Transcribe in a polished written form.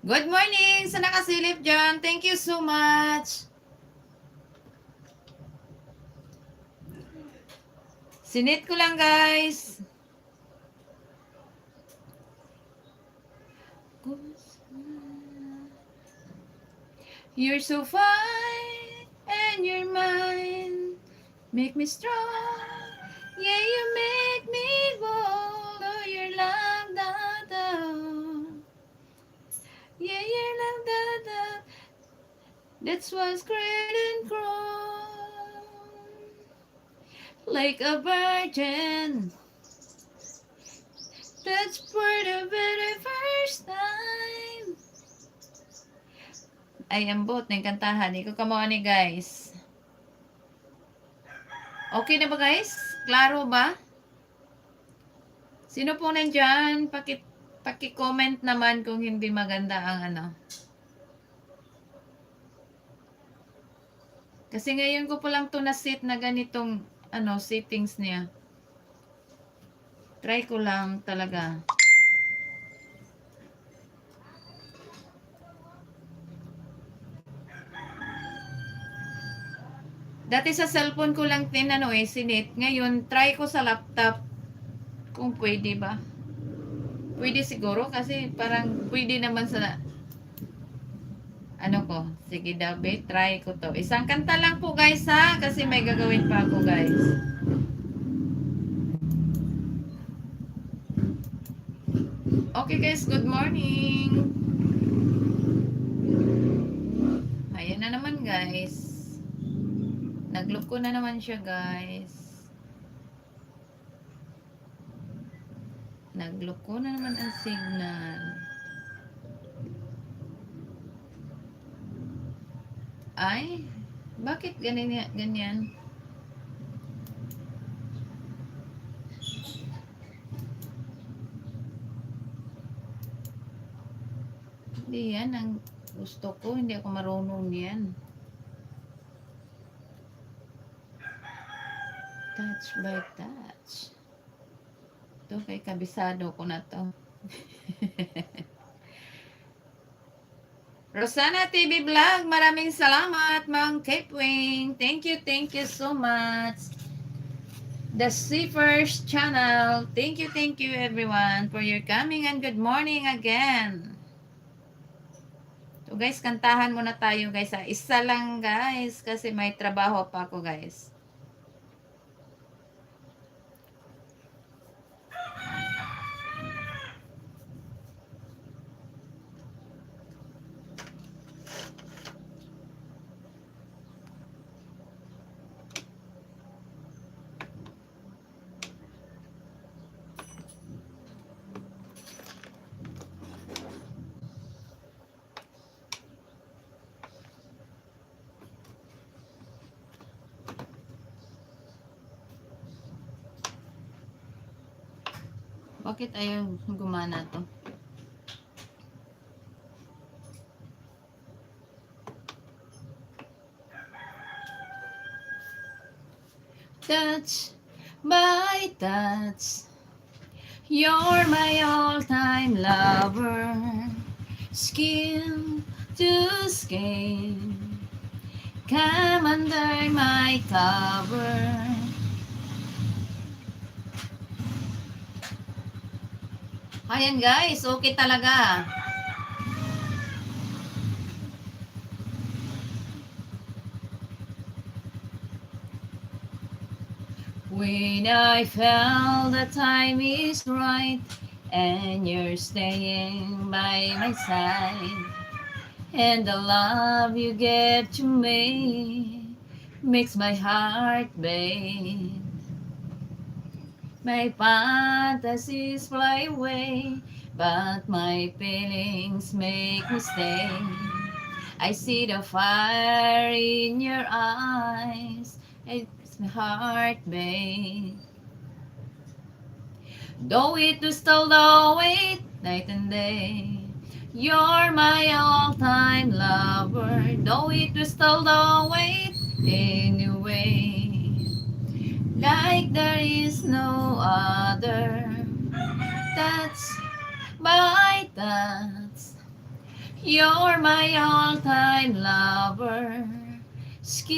Good morning sa nakasilip dyan. Thank you so much. Sinit ko lang guys. You're so fine and you're mine. Make me strong. Yeah, you make me bold. Oh, your love, da, da. Yeah, your love, da, da. That's what's great and grown. Like a virgin. That's for the very first time. Ay, ambot ng kantahan. Ikaw kamuha ni guys. Okay na ba guys? Klaro ba? Sino po nandyan? Paki-comment naman kung hindi maganda ang ano. Kasi ngayon ko po lang to na-set na ganitong ano, settings niya. Try ko lang talaga. Dati sa cellphone ko lang sinit. Ngayon, try ko sa laptop. Kung pwede ba. Pwede siguro kasi parang pwede naman sa ano ko. Sige daw, try ko to. Isang kanta lang po guys ha. Kasi may gagawin pa ako guys. Okay guys, good morning. Ayan na naman guys. Nag-loop ko na naman siya guys. Nag-loop ko na naman ang signal. Ay, bakit ganyan? Hindi yan ang gusto ko. Hindi ako marunong yan. Touch by touch. Ito kay kabisado ko na to. Rosana TV Vlog, maraming salamat, Mang Capewing. Thank you so much. The Seafirst channel. Thank you everyone for your coming and good morning again. So guys, kantahan muna tayo guys. Isa lang guys kasi may trabaho pa ako guys. Bakit ayaw gumana to? Touch by touch, you're my all-time lover. Skin to skin, come under my cover. Ayan guys, okay talaga. When I felt the time is right and you're staying by my side, and the love you give to me makes my heart beat. My fantasies fly away, but my feelings make me stay. I see the fire in your eyes, it's my heart beat. Though it was still the wait, night and day, you're my all-time lover. Though it was still the wait, anyway. Like there is no other. Touch by touch, You're my all-time lover.